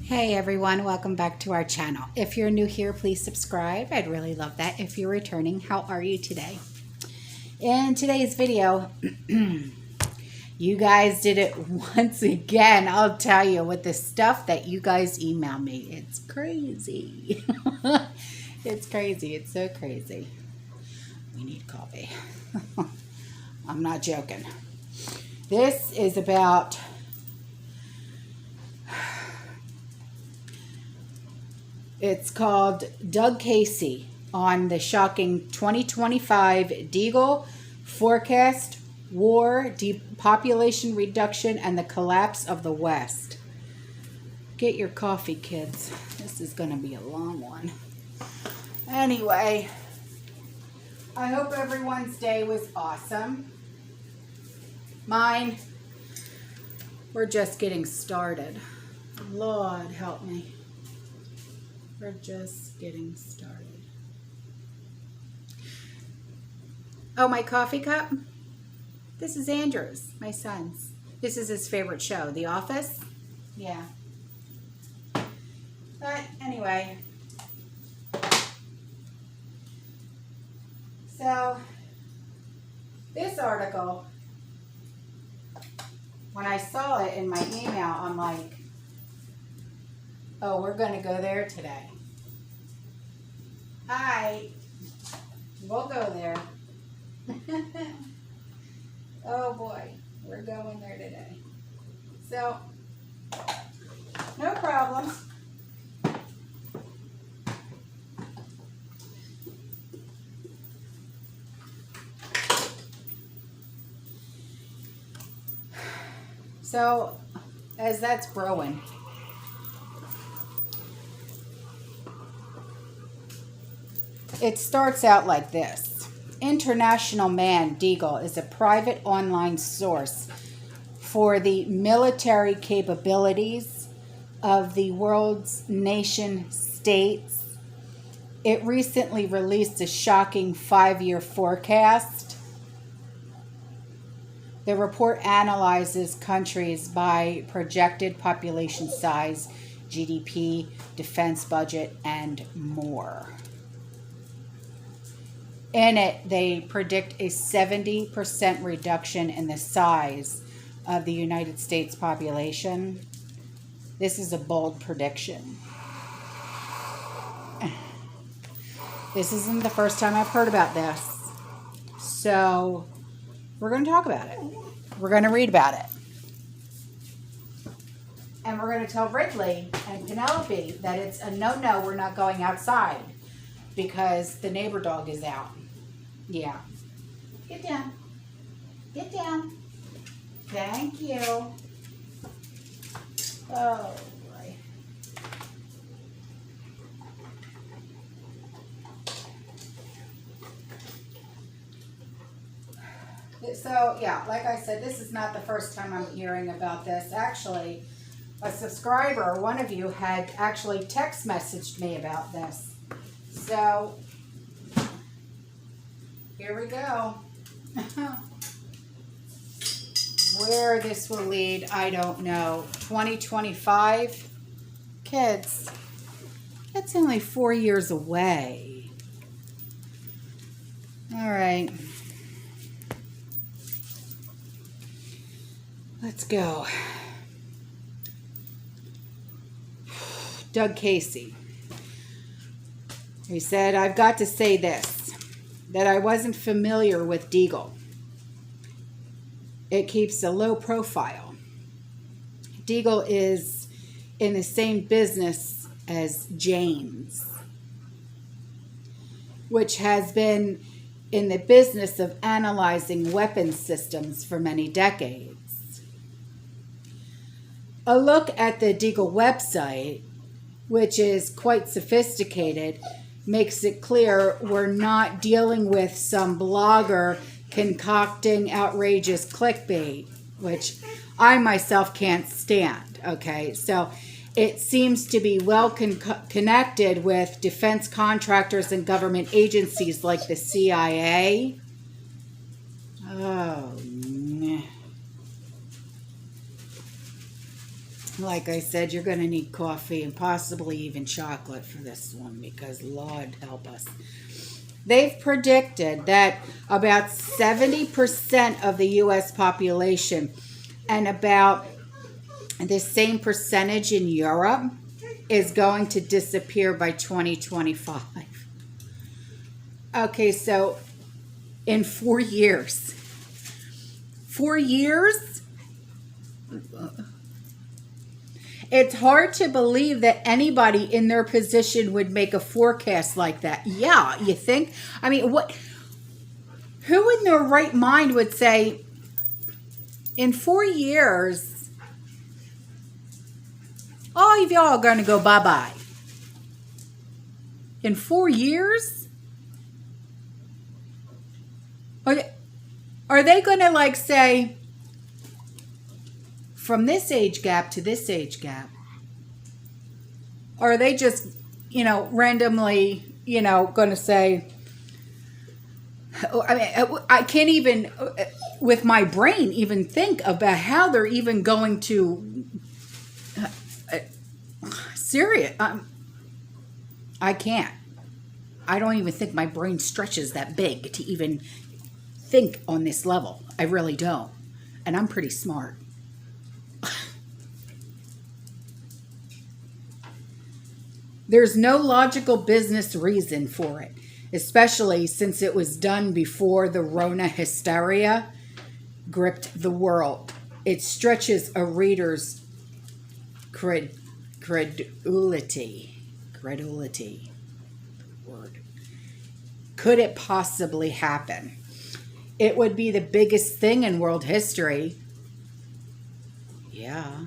Hey everyone, welcome back to our channel. If you're new here, please subscribe. I'd really love that. If you're returning, how are you today? In today's video, you guys did it once again. I'll tell you, with the stuff that you guys email me, it's crazy. It's crazy. It's so crazy. We need coffee. I'm not joking. This is about it's called Doug Casey on the shocking 2025 Deagle forecast, war, depopulation reduction, and the collapse of the West. Get your coffee, kids. This is going to be a long one. Anyway, I hope everyone's day was awesome. Mine, we're just getting started. Lord help me. We're just getting started. Oh, my coffee cup? This is Andrew's, my son's. This is his favorite show, The Office. Yeah. But anyway. So, this article, when I saw it in my email, I'm like, oh, we're going to go there today. Hi. We'll go there. Oh, boy. We're going there today. So, no problem. So, as that's growing, it starts out like this. International Man Deagle is a private online source for the military capabilities of the world's nation states. It recently released a shocking 5-year forecast. The report analyzes countries by projected population size, GDP, defense budget, and more. In it, they predict a 70% reduction in the size of the United States population. This is a bold prediction. This isn't the first time I've heard about this. So, we're going to talk about it. We're going to read about it. And we're going to tell Ridley and Penelope that it's a no-no, we're not going outside because the neighbor dog is out. Yeah. Get down. Get down. Thank you. Oh, boy. So, yeah, like I said, this is not the first time I'm hearing about this. Actually, a subscriber, one of you, had actually text messaged me about this. So, here we go. Where this will lead, I don't know. 2025? Kids, that's only 4 years away. All right. Let's go. Doug Casey. He said, I've got to say this, that I wasn't familiar with Deagle. It keeps a low profile. Deagle is in the same business as Jane's, which has been in the business of analyzing weapons systems for many decades. A look at the Deagle website, which is quite sophisticated, makes it clear we're not dealing with some blogger concocting outrageous clickbait, which I myself can't stand, okay? So it seems to be well connected with defense contractors and government agencies like the CIA. Oh, meh. Like I said, you're going to need coffee and possibly even chocolate for this one because Lord help us. They've predicted that about 70% of the U.S. population and about the same percentage in Europe is going to disappear by 2025. Okay, so in 4 years. 4 years? It's hard to believe that anybody in their position would make a forecast like that. Yeah, you think? I mean, who in their right mind would say, in 4 years, all of y'all are going to go bye-bye? In 4 years? Are they going to like say, from this age gap to this age gap? Or are they just, randomly, going to say, I mean, I can't even, with my brain, even think about how they're even going to, serious. I can't. I don't even think my brain stretches that big to even think on this level. I really don't. And I'm pretty smart. There's no logical business reason for it, especially since it was done before the Rona hysteria gripped the world. It stretches a reader's credulity. Word. Could it possibly happen? It would be the biggest thing in world history. Yeah.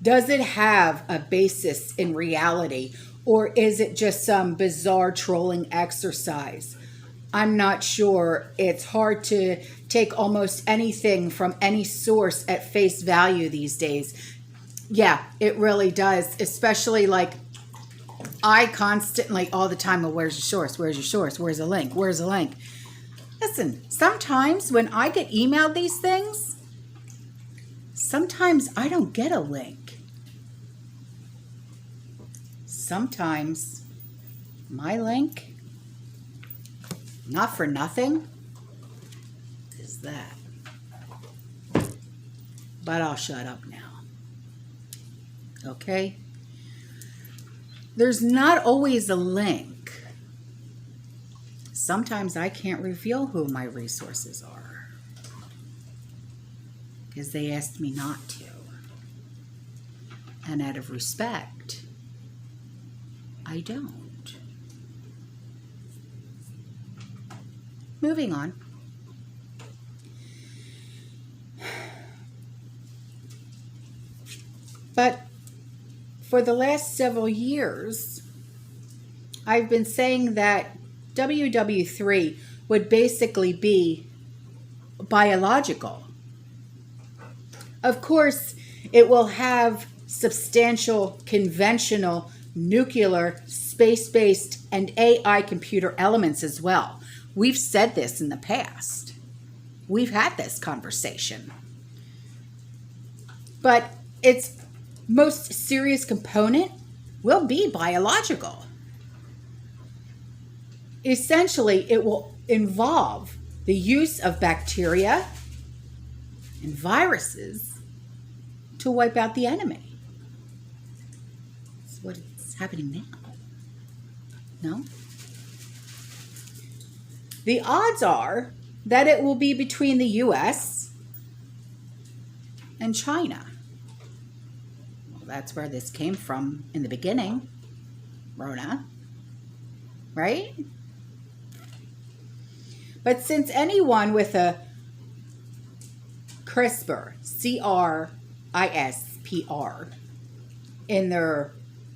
Does it have a basis in reality, or is it just some bizarre trolling exercise? I'm not sure. It's hard to take almost anything from any source at face value these days. Yeah, it really does. Especially like I constantly all the time, well, where's your source? Where's your source? Where's the link? Where's the link? Listen, sometimes when I get emailed these things, sometimes I don't get a link. Sometimes my link, not for nothing, is that. But I'll shut up now. Okay? There's not always a link. Sometimes I can't reveal who my resources are because they asked me not to. And out of respect, I don't. Moving on. But for the last several years, I've been saying that WW3 would basically be biological. Of course, it will have substantial conventional nuclear, space-based, and AI computer elements as well. We've said this in the past. We've had this conversation. But its most serious component will be biological. Essentially, it will involve the use of bacteria and viruses to wipe out the enemy. That's what it's happening now. No? The odds are that it will be between the US and China. Well, that's where this came from in the beginning. Rona. Right? But since anyone with a CRISPR, C-R-I-S-P-R, in their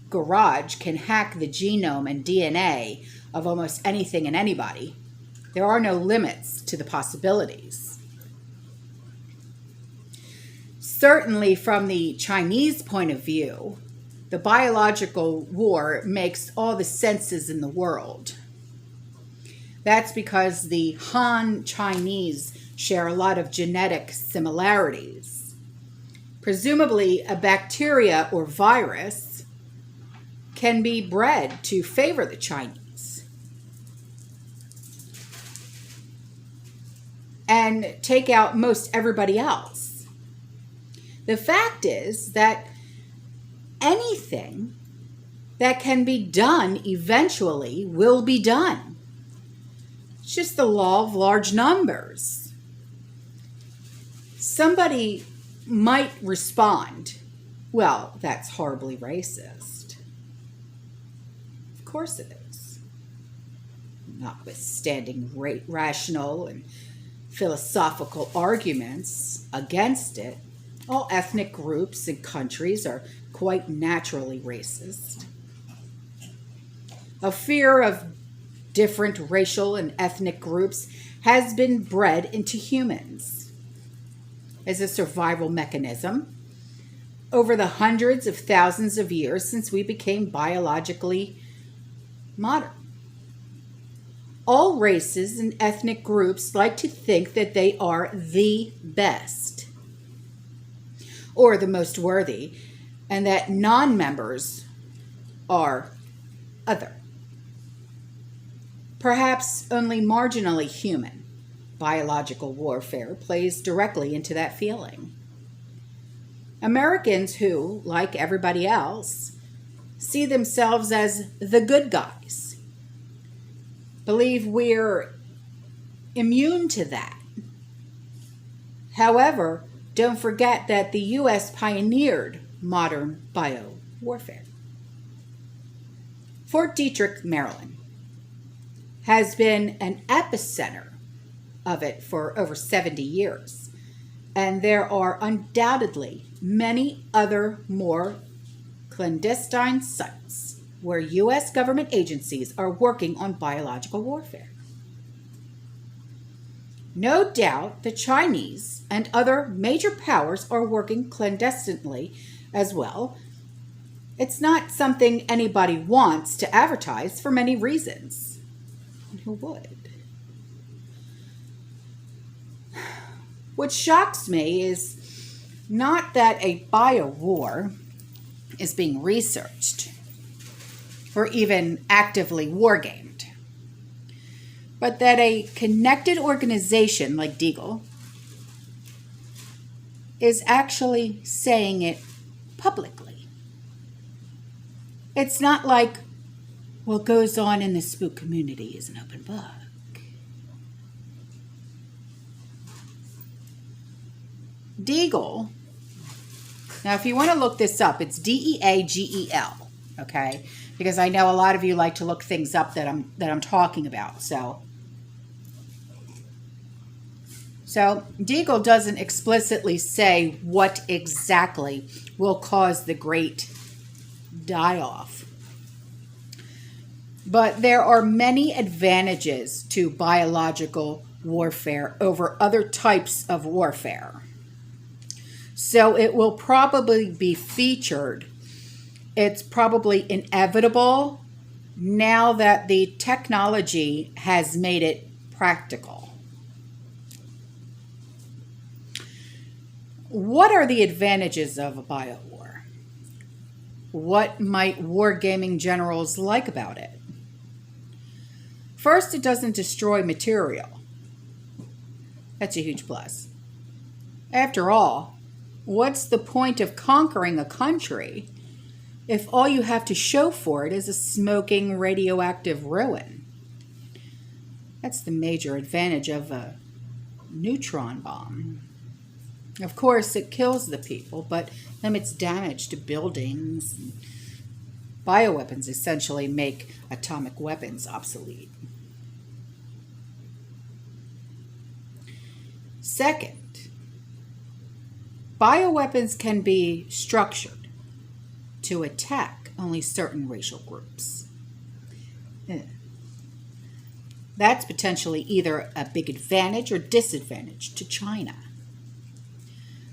garage can hack the genome and DNA of almost anything and anybody, there are no limits to the possibilities. Certainly from the Chinese point of view, the biological war makes all the senses in the world. That's because the Han Chinese share a lot of genetic similarities. Presumably, a bacteria or virus can be bred to favor the Chinese and take out most everybody else. The fact is that anything that can be done eventually will be done. It's just the law of large numbers. Somebody might respond, well, that's horribly racist. Of course it is. Notwithstanding rational and philosophical arguments against it, all ethnic groups and countries are quite naturally racist. A fear of different racial and ethnic groups has been bred into humans as a survival mechanism over the hundreds of thousands of years since we became biologically modern. All races and ethnic groups like to think that they are the best or the most worthy, and that non-members are other. Perhaps only marginally human. Biological warfare plays directly into that feeling. Americans who, like everybody else, see themselves as the good guys, believe we're immune to that. However, don't forget that the U.S. pioneered modern biowarfare. Fort Detrick, Maryland, has been an epicenter of it for over 70 years. And there are undoubtedly many other more clandestine sites where U.S. government agencies are working on biological warfare. No doubt the Chinese and other major powers are working clandestinely as well. It's not something anybody wants to advertise for many reasons. And who would? What shocks me is not that a bio-war is being researched or even actively wargamed, but that a connected organization like Deagle is actually saying it publicly. It's not like what goes on in the spook community is an open book. Deagle, now if you want to look this up, it's D-E-A-G-E-L, okay? Because I know a lot of you like to look things up that I'm talking about. So Deagle doesn't explicitly say what exactly will cause the great die-off. But there are many advantages to biological warfare over other types of warfare. So it will probably be featured. It's probably inevitable now that the technology has made it practical. What are the advantages of a biowar? What might wargaming generals like about it? First, it doesn't destroy material. That's a huge plus. After all, what's the point of conquering a country if all you have to show for it is a smoking radioactive ruin? That's the major advantage of a neutron bomb. Of course, it kills the people, but limits damage to buildings. Bioweapons essentially make atomic weapons obsolete. Second, bioweapons can be structured to attack only certain racial groups. That's potentially either a big advantage or disadvantage to China.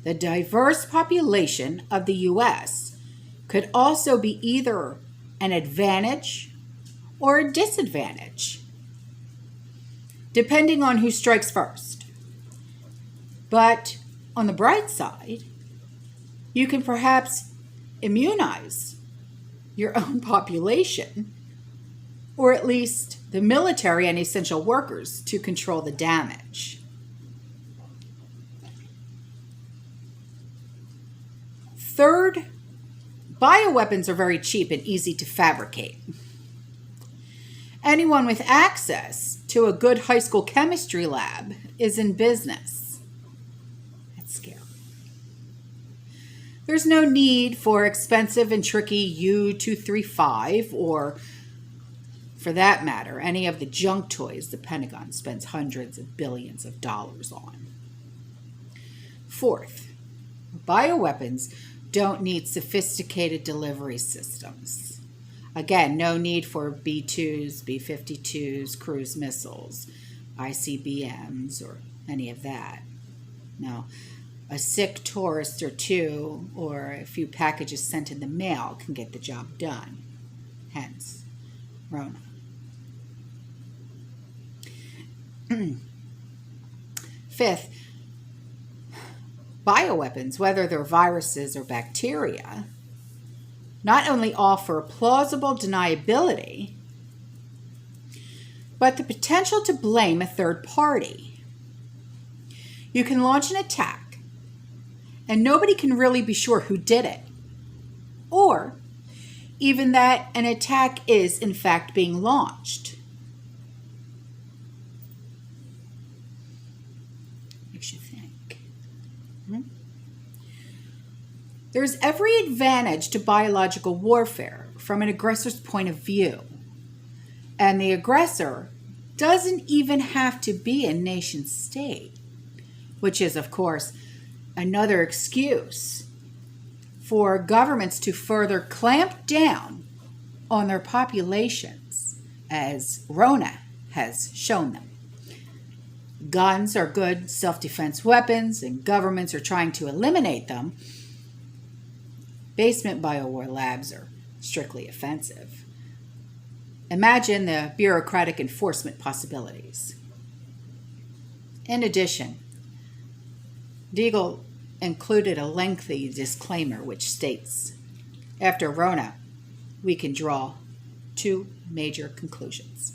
The diverse population of the U.S. could also be either an advantage or a disadvantage, depending on who strikes first. But on the bright side, You can perhaps immunize your own population, or at least the military and essential workers, to control the damage. Third, bioweapons are very cheap and easy to fabricate. Anyone with access to a good high school chemistry lab is in business. That's scary. There's no need for expensive and tricky U-235 or, for that matter, any of the junk toys the Pentagon spends hundreds of billions of dollars on. Fourth, bioweapons don't need sophisticated delivery systems. Again, no need for B-2s, B-52s, cruise missiles, ICBMs, or any of that. No, a sick tourist or two, or a few packages sent in the mail can get the job done. Hence, Rona. Fifth, bioweapons, whether they're viruses or bacteria, not only offer plausible deniability, but the potential to blame a third party. You can launch an attack, and nobody can really be sure who did it, or even that an attack is, in fact, being launched. Makes you think. There's every advantage to biological warfare from an aggressor's point of view. And the aggressor doesn't even have to be a nation state, which is, of course, another excuse for governments to further clamp down on their populations, as Rona has shown them. Guns are good self-defense weapons, and governments are trying to eliminate them. Basement biowar labs are strictly offensive. Imagine the bureaucratic enforcement possibilities. In addition, Deagle included a lengthy disclaimer which states, after Rona, we can draw two major conclusions.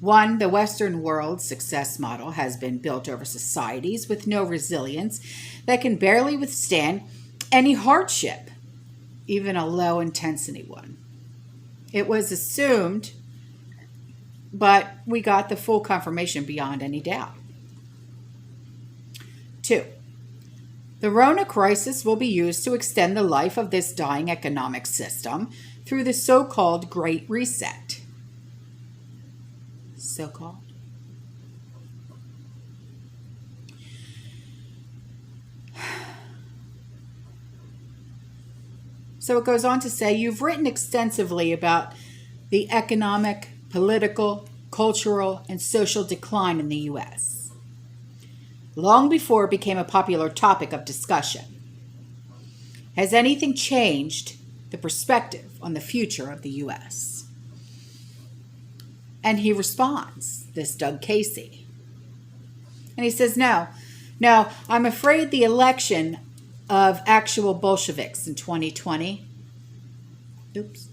One, the Western world's success model has been built over societies with no resilience that can barely withstand any hardship, even a low-intensity one. It was assumed, but we got the full confirmation beyond any doubt. Two, the Rona crisis will be used to extend the life of this dying economic system through the so-called Great Reset. So-called. So it goes on to say, you've written extensively about the economic, political, cultural, and social decline in the U.S., long before it became a popular topic of discussion. Has anything changed the perspective on the future of the U.S.? And he responds, this Doug Casey. And he says, no, I'm afraid the election of actual Bolsheviks in 2020, oops,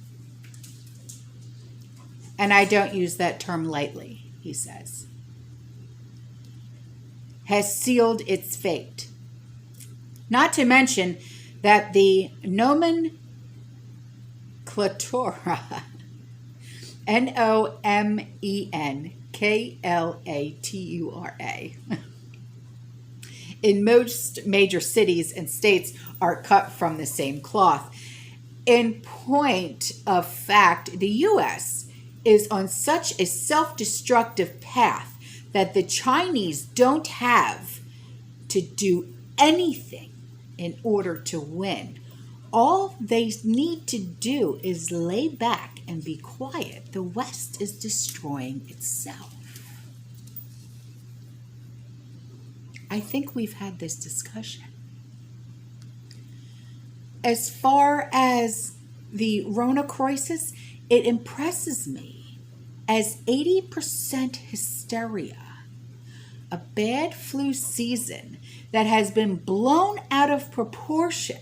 and I don't use that term lightly, he says, has sealed its fate. Not to mention that the nomenclatura, Nomenclatura, in most major cities and states are cut from the same cloth. In point of fact, the U.S. is on such a self-destructive path that the Chinese don't have to do anything in order to win. All they need to do is lay back and be quiet. The West is destroying itself. I think we've had this discussion. As far as the Rona crisis, it impresses me as 80% hysteria, a bad flu season that has been blown out of proportion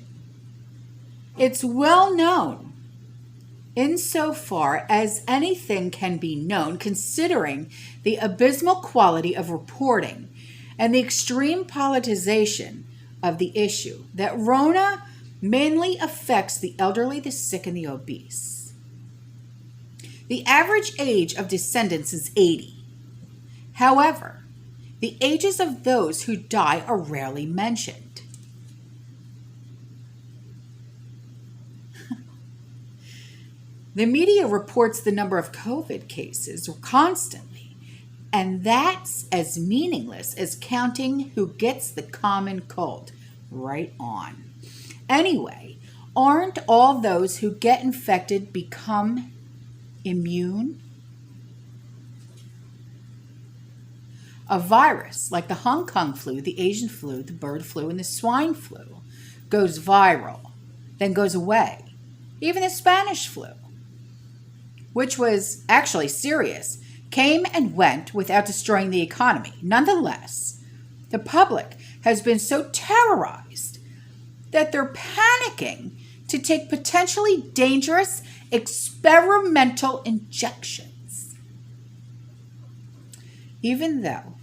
It's well known insofar as anything can be known, considering the abysmal quality of reporting and the extreme politicization of the issue, that Rona mainly affects the elderly, the sick, and the obese. The average age of descendants is 80. However, the ages of those who die are rarely mentioned. The media reports the number of COVID cases constantly, and that's as meaningless as counting who gets the common cold. Right on. Anyway, aren't all those who get infected become immune? A virus like the Hong Kong flu, the Asian flu, the bird flu, and the swine flu goes viral, then goes away. Even the Spanish flu, which was actually serious, came and went without destroying the economy. Nonetheless, the public has been so terrorized that they're panicking to take potentially dangerous experimental injections, even though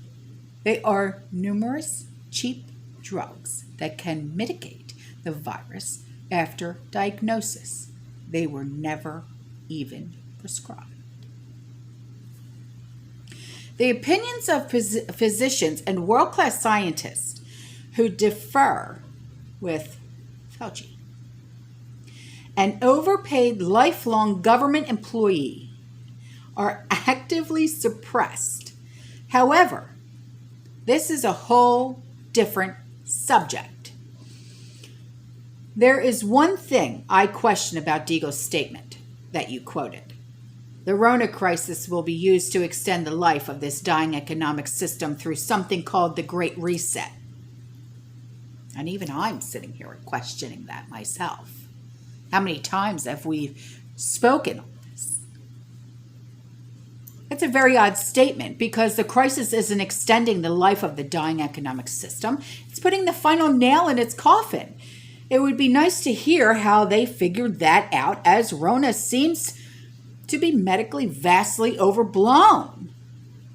there are numerous cheap drugs that can mitigate the virus after diagnosis. They were never even prescribed. The opinions of physicians and world-class scientists who differ with Fauci, an overpaid lifelong government employee, are actively suppressed. However, this is a whole different subject. There is one thing I question about Deagle's statement that you quoted. The Rona crisis will be used to extend the life of this dying economic system through something called the Great Reset. And even I'm sitting here questioning that myself. How many times have we spoken on this? It's a very odd statement because the crisis isn't extending the life of the dying economic system. It's putting the final nail in its coffin. It would be nice to hear how they figured that out, as Rona seems to be medically vastly overblown.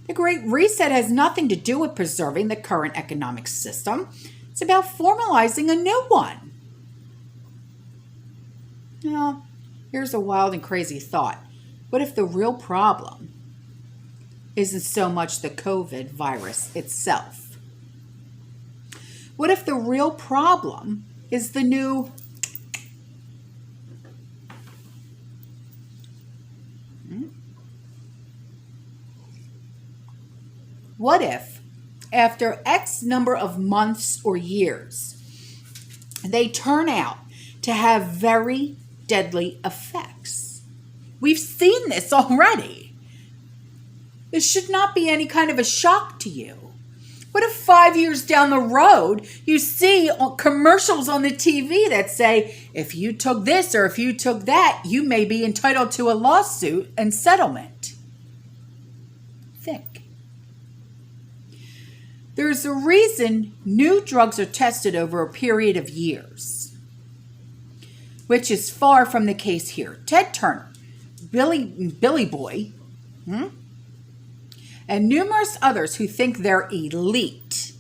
The Great Reset has nothing to do with preserving the current economic system. It's about formalizing a new one. Now, here's a wild and crazy thought. What if the real problem isn't so much the COVID virus itself? What if the real problem is the new What if, after X number of months or years, they turn out to have very deadly effects? We've seen this already. This should not be any kind of a shock to you. What if 5 years down the road, you see commercials on the TV that say, if you took this or if you took that, you may be entitled to a lawsuit and settlement? Think. There's a reason new drugs are tested over a period of years, which is far from the case here. Ted Turner, Billy Boy, and numerous others who think they're elite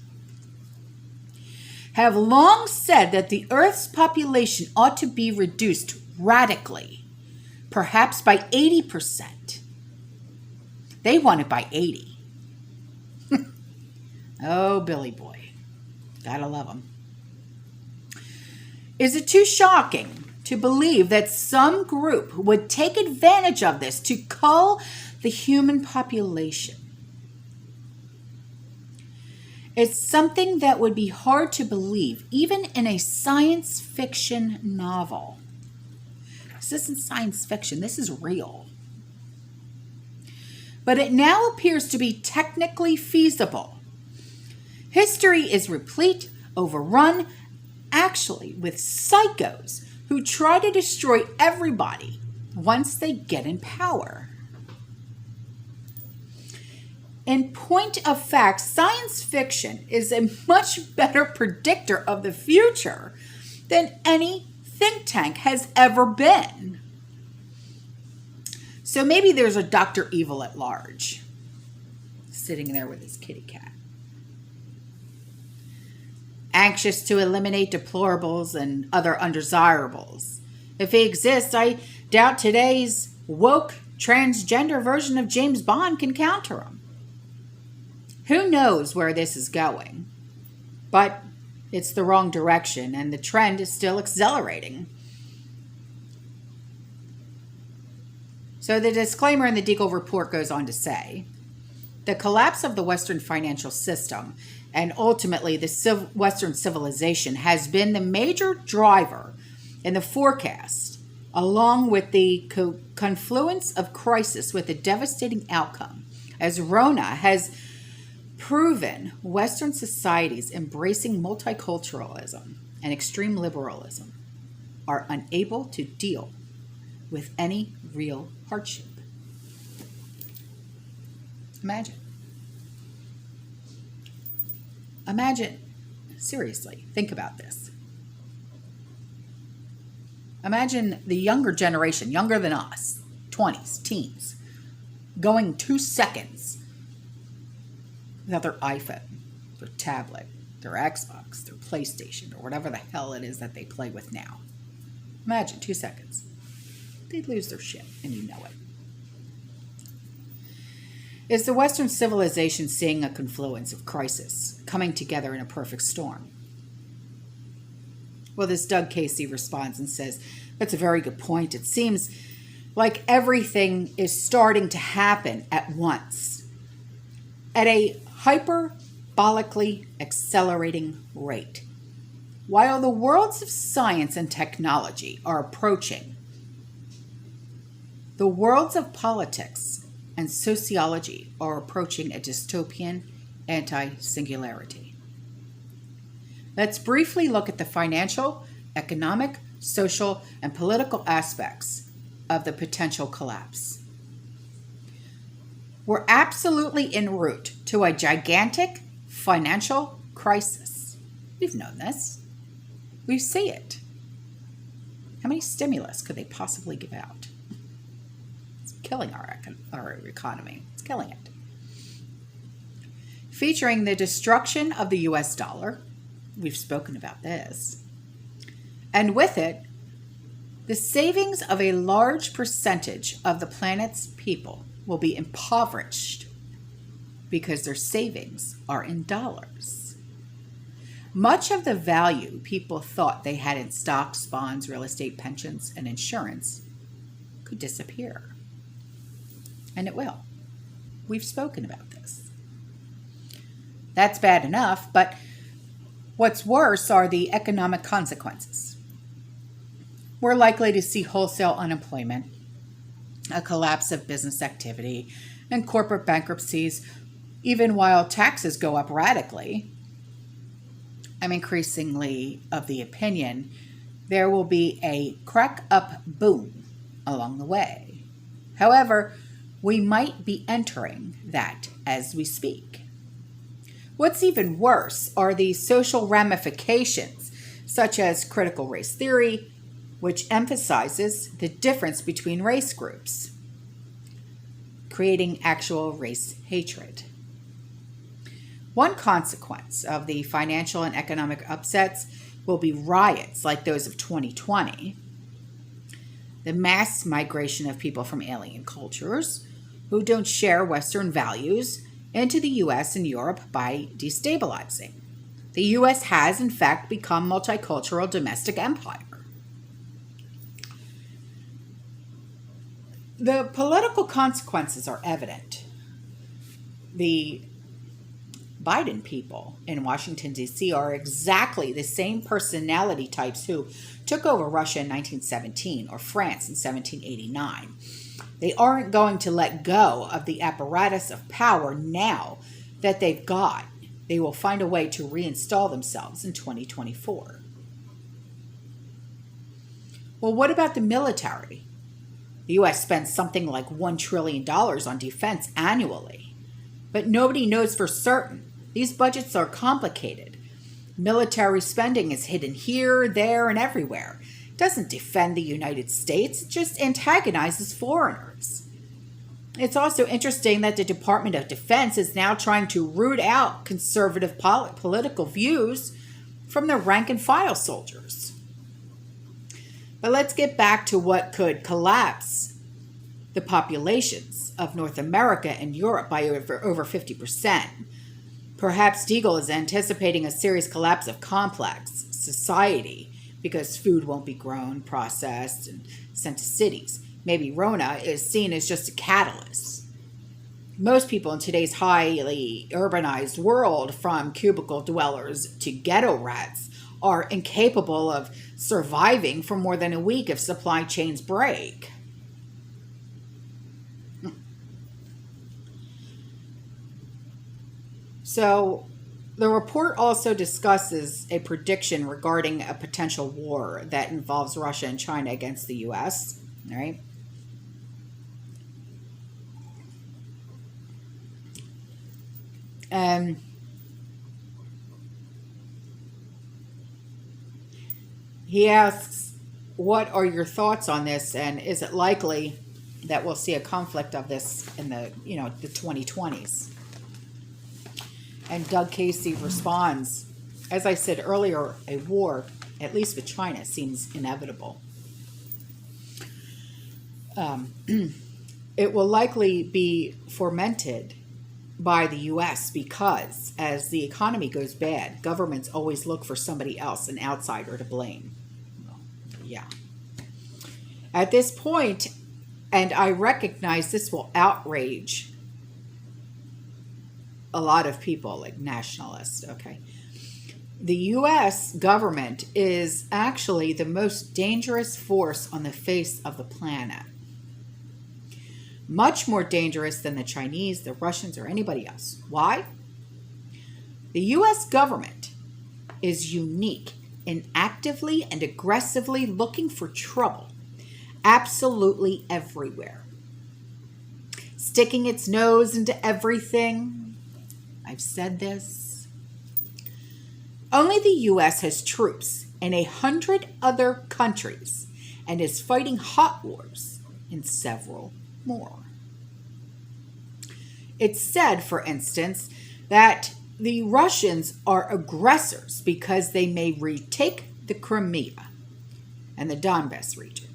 have long said that the Earth's population ought to be reduced radically, perhaps by 80%. They want it by 80. Oh, Billy Boy. Gotta love him. Is it too shocking to believe that some group would take advantage of this to cull the human population? It's something that would be hard to believe, even in a science fiction novel. This isn't science fiction, this is real. But it now appears to be technically feasible. History is replete, overrun, actually, with psychos who try to destroy everybody once they get in power. In point of fact, science fiction is a much better predictor of the future than any think tank has ever been. So maybe there's a Dr. Evil at large, sitting there with his kitty cat, anxious to eliminate deplorables and other undesirables. If he exists, I doubt today's woke transgender version of James Bond can counter him. Who knows where this is going? But it's the wrong direction, and the trend is still accelerating. So the disclaimer in the Deagle report goes on to say, the collapse of the Western financial system and ultimately the Western civilization has been the major driver in the forecast, along with the confluence of crisis with a devastating outcome, as Rona has proven Western societies embracing multiculturalism and extreme liberalism are unable to deal with any real hardship. Imagine, seriously, think about this. Imagine the younger generation, younger than us, 20s, teens, going 2 seconds without their iPhone, their tablet, their Xbox, their PlayStation, or whatever the hell it is that they play with now. Imagine 2 seconds. They'd lose their shit, and you know it. Is the Western civilization seeing a confluence of crisis coming together in a perfect storm? Well, this Doug Casey responds and says, that's a very good point. It seems like everything is starting to happen at once at a hyperbolically accelerating rate. While the worlds of science and technology are approaching, the worlds of politics and sociology are approaching a dystopian anti-singularity. Let's briefly look at the financial, economic, social, and political aspects of the potential collapse. We're absolutely en route to a gigantic financial crisis. We've known this. We see it. How many stimulus could they possibly give out? It's killing our economy. It's killing it. Featuring the destruction of the US dollar. We've spoken about this. And with it, the savings of a large percentage of the planet's people will be impoverished because their savings are in dollars. Much of the value people thought they had in stocks, bonds, real estate, pensions, and insurance could disappear. And it will. We've spoken about this. That's bad enough, but what's worse are the economic consequences. We're likely to see wholesale unemployment, a collapse of business activity, and corporate bankruptcies, even while taxes go up radically. I'm increasingly of the opinion there will be a crack-up boom along the way. However, we might be entering that as we speak. What's even worse are the social ramifications, such as critical race theory, which emphasizes the difference between race groups, creating actual race hatred. One consequence of the financial and economic upsets will be riots like those of 2020, the mass migration of people from alien cultures who don't share Western values into the U.S. and Europe by destabilizing. The U.S. has, in fact, become multicultural domestic empire. The political consequences are evident. The Biden people in Washington, D.C. are exactly the same personality types who took over Russia in 1917 or France in 1789. They aren't going to let go of the apparatus of power now that they've got. They will find a way to reinstall themselves in 2024. Well, what about the military? The U.S. spends something like $1 trillion on defense annually, but nobody knows for certain. These budgets are complicated. Military spending is hidden here, there, and everywhere. doesn't defend the United States, it just antagonizes foreigners. It's also interesting that the Department of Defense is now trying to root out conservative political views from the rank and file soldiers. But let's get back to what could collapse the populations of North America and Europe by over 50%. Perhaps Deagle is anticipating a serious collapse of complex society because food won't be grown, processed, and sent to cities. Maybe Rona is seen as just a catalyst. Most people in today's highly urbanized world, from cubicle dwellers to ghetto rats, are incapable of surviving for more than a week if supply chains break. So, the report also discusses a prediction regarding a potential war that involves Russia and China against the U.S., all right? He asks, what are your thoughts on this, and is it likely that we'll see a conflict of this in the 2020s? And Doug Casey responds, as I said earlier, a war, at least with China, seems inevitable. It will likely be fomented by the U.S. because as the economy goes bad, governments always look for somebody else, an outsider, to blame. Well, yeah. At this point, and I recognize this will outrage a lot of people, like nationalists, okay? The U.S. government is actually the most dangerous force on the face of the planet. Much more dangerous than the Chinese, the Russians, or anybody else. Why? The U.S. government is unique in actively and aggressively looking for trouble absolutely everywhere. Sticking its nose into everything. I've said this. Only the U.S. has troops in 100 other countries and is fighting hot wars in several more. It's said, for instance, that the Russians are aggressors because they may retake the Crimea and the Donbass region.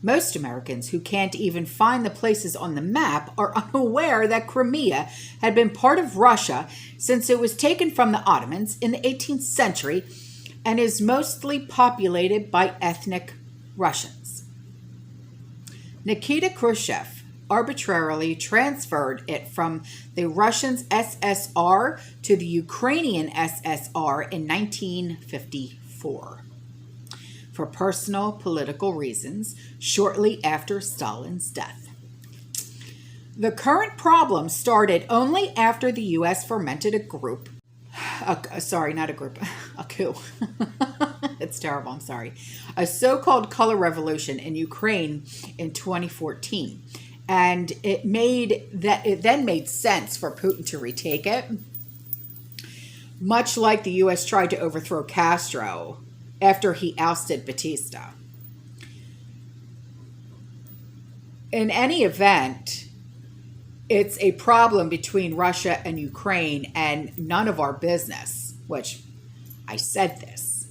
Most Americans who can't even find the places on the map are unaware that Crimea had been part of Russia since it was taken from the Ottomans in the 18th century and is mostly populated by ethnic Russians. Nikita Khrushchev arbitrarily transferred it from the Russian SSR to the Ukrainian SSR in 1954 for personal political reasons shortly after Stalin's death. The current problem started only after the U.S. fomented a coup. It's terrible, I'm sorry. A so-called color revolution in Ukraine in 2014. And it then made sense for Putin to retake it. Much like the U.S. tried to overthrow Castro after he ousted Batista. In any event, it's a problem between Russia and Ukraine and none of our business, which I said this.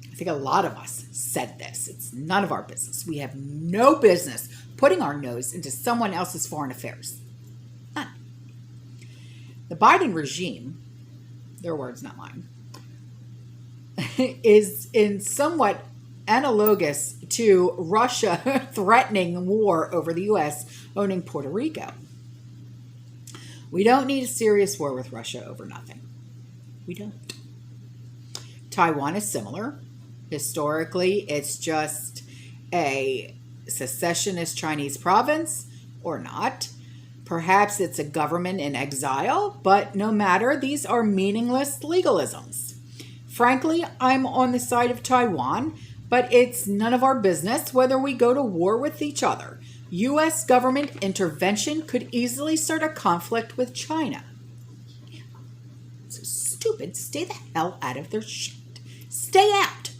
I think a lot of us said this. It's none of our business. We have no business putting our nose into someone else's foreign affairs. None. The Biden regime, their words, not mine, is in somewhat analogous to Russia threatening war over the U.S. owning Puerto Rico. We don't need a serious war with Russia over nothing. We don't. Taiwan is similar. Historically, it's just a secessionist Chinese province, or not. Perhaps it's a government in exile, but no matter, these are meaningless legalisms. Frankly, I'm on the side of Taiwan, but it's none of our business whether we go to war with each other. U.S. government intervention could easily start a conflict with China. So stupid. Stay the hell out of their shit. Stay out.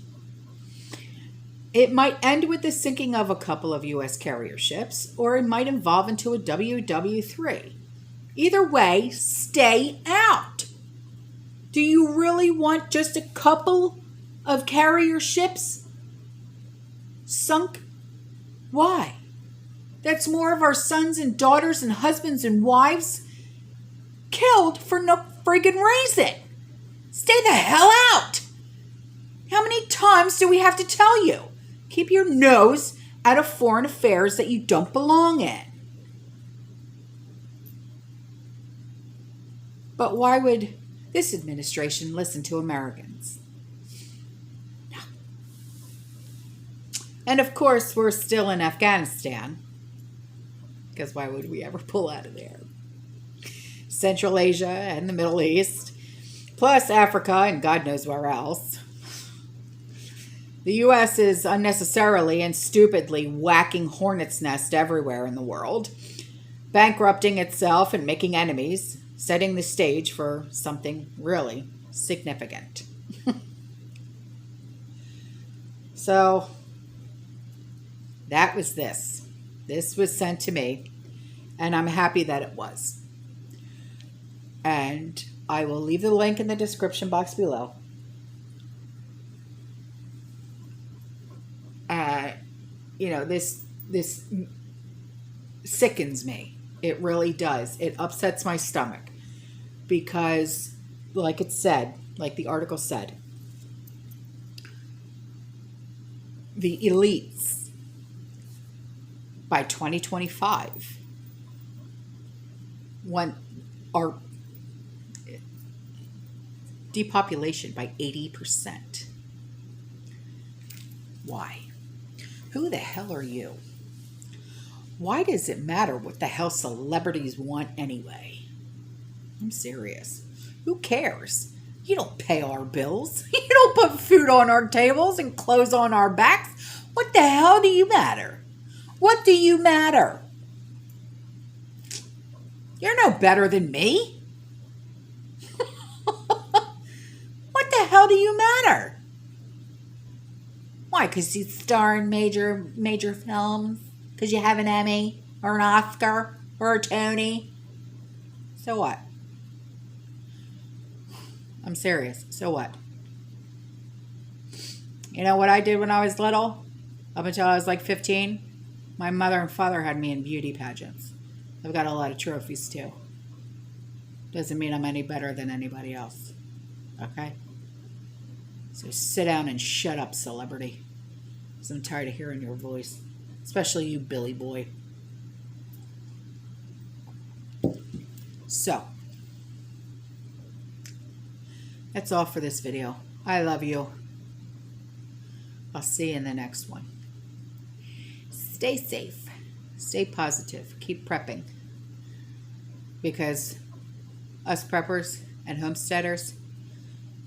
It might end with the sinking of a couple of U.S. carrier ships, or it might evolve into a WW3. Either way, stay out. Do you really want just a couple of carrier ships sunk? Why? That's more of our sons and daughters and husbands and wives killed for no friggin' reason. Stay the hell out. How many times do we have to tell you? Keep your nose out of foreign affairs that you don't belong in. But why would this administration listen to Americans? No. And of course, we're still in Afghanistan, because why would we ever pull out of there? Central Asia and the Middle East, plus Africa and God knows where else. The U.S. is unnecessarily and stupidly whacking hornet's nest everywhere in the world, bankrupting itself and making enemies, setting the stage for something really significant. So, that was this. This was sent to me, and I'm happy that it was. And I will leave the link in the description box below. This sickens me. It really does. It upsets my stomach because, like it said, like the article said, the elites by 2025 are depopulation by 80%. Why? Who the hell are you? Why does it matter what the hell celebrities want anyway? I'm serious. Who cares? You don't pay our bills. You don't put food on our tables and clothes on our backs. What the hell do you matter? What do you matter? You're no better than me. What the hell do you matter? Why? Because you star in major films? Because you have an Emmy or an Oscar or a Tony? So what? I'm serious. So what? You know what I did when I was little? Up until I was like 15? My mother and father had me in beauty pageants. I've got a lot of trophies too. Doesn't mean I'm any better than anybody else. Okay? So sit down and shut up, celebrity. Because I'm tired of hearing your voice. Especially you, Billy boy. So, that's all for this video. I love you. I'll see you in the next one. Stay safe. Stay positive. Keep prepping. Because us preppers and homesteaders,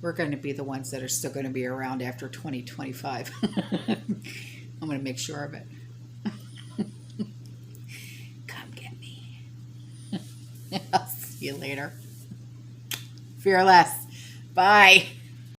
we're going to be the ones that are still going to be around after 2025. I'm going to make sure of it. Come get me. I'll see you later. Fearless. Bye.